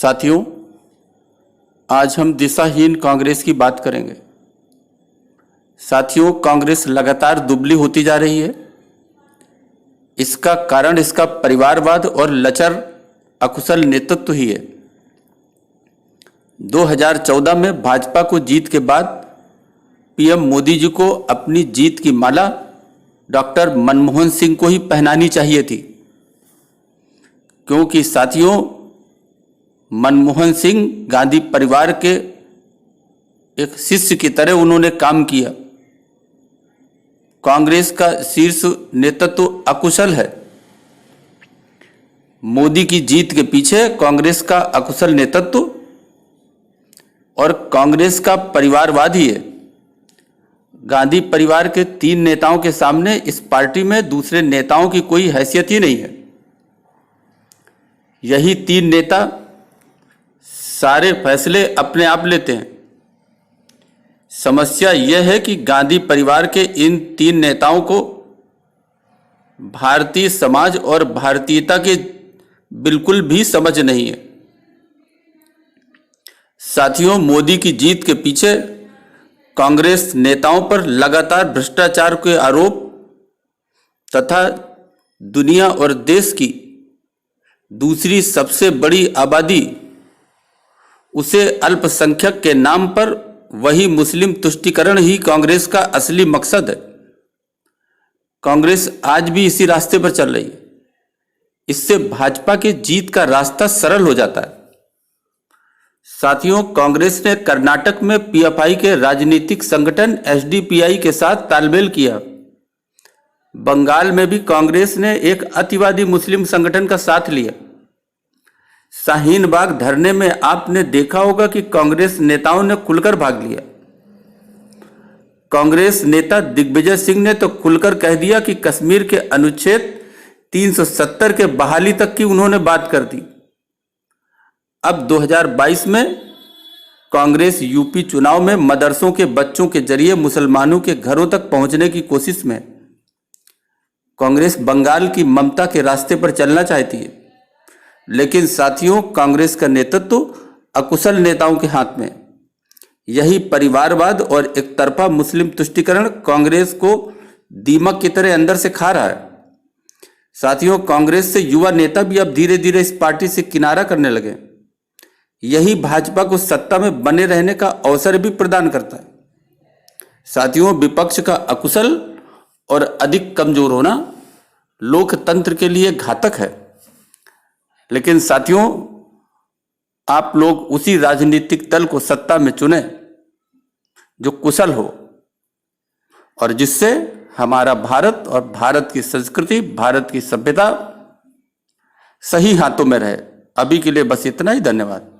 साथियों, आज हम दिशाहीन कांग्रेस की बात करेंगे। साथियों, कांग्रेस लगातार दुबली होती जा रही है। इसका कारण इसका परिवारवाद और लचर अकुशल नेतृत्व ही है। 2014 में भाजपा को जीत के बाद पीएम मोदी जी को अपनी जीत की माला डॉक्टर मनमोहन सिंह को ही पहनानी चाहिए थी, क्योंकि साथियों, मनमोहन सिंह गांधी परिवार के एक शिष्य की तरह उन्होंने काम किया। कांग्रेस का शीर्ष नेतृत्व अकुशल है। मोदी की जीत के पीछे कांग्रेस का अकुशल नेतृत्व और कांग्रेस का परिवारवाद ही है। गांधी परिवार के 3 नेताओं के सामने इस पार्टी में दूसरे नेताओं की कोई हैसियत ही नहीं है। यही 3 नेता सारे फैसले अपने आप लेते हैं। समस्या यह है कि गांधी परिवार के इन 3 नेताओं को भारतीय समाज और भारतीयता के बिल्कुल भी समझ नहीं है। साथियों, मोदी की जीत के पीछे कांग्रेस नेताओं पर लगातार भ्रष्टाचार के आरोप तथा दुनिया और देश की दूसरी सबसे बड़ी आबादी उसे अल्पसंख्यक के नाम पर वही मुस्लिम तुष्टीकरण ही कांग्रेस का असली मकसद है। कांग्रेस आज भी इसी रास्ते पर चल रही है। इससे भाजपा की जीत का रास्ता सरल हो जाता है। साथियों, कांग्रेस ने कर्नाटक में पीएफआई के राजनीतिक संगठन एसडीपीआई के साथ तालमेल किया। बंगाल में भी कांग्रेस ने एक अतिवादी मुस्लिम संगठन का साथ लिया। शाहीन बाग धरने में आपने देखा होगा कि कांग्रेस नेताओं ने खुलकर भाग लिया। कांग्रेस नेता दिग्विजय सिंह ने तो खुलकर कह दिया कि कश्मीर के अनुच्छेद 370 के बहाली तक की उन्होंने बात कर दी। अब 2022 में कांग्रेस यूपी चुनाव में मदरसों के बच्चों के जरिए मुसलमानों के घरों तक पहुंचने की कोशिश में कांग्रेस बंगाल की ममता के रास्ते पर चलना चाहती है। लेकिन साथियों, कांग्रेस का नेतृत्व अकुशल नेताओं के हाथ में। यही परिवारवाद और एक तरफा मुस्लिम तुष्टीकरण कांग्रेस को दीमक की तरह अंदर से खा रहा है। साथियों, कांग्रेस से युवा नेता भी अब धीरे धीरे इस पार्टी से किनारा करने लगे। यही भाजपा को सत्ता में बने रहने का अवसर भी प्रदान करता है। साथियों, विपक्ष का अकुशल और अधिक कमजोर होना लोकतंत्र के लिए घातक है। लेकिन साथियों, आप लोग उसी राजनीतिक दल को सत्ता में चुने जो कुशल हो और जिससे हमारा भारत और भारत की संस्कृति, भारत की सभ्यता सही हाथों में रहे। अभी के लिए बस इतना ही। धन्यवाद।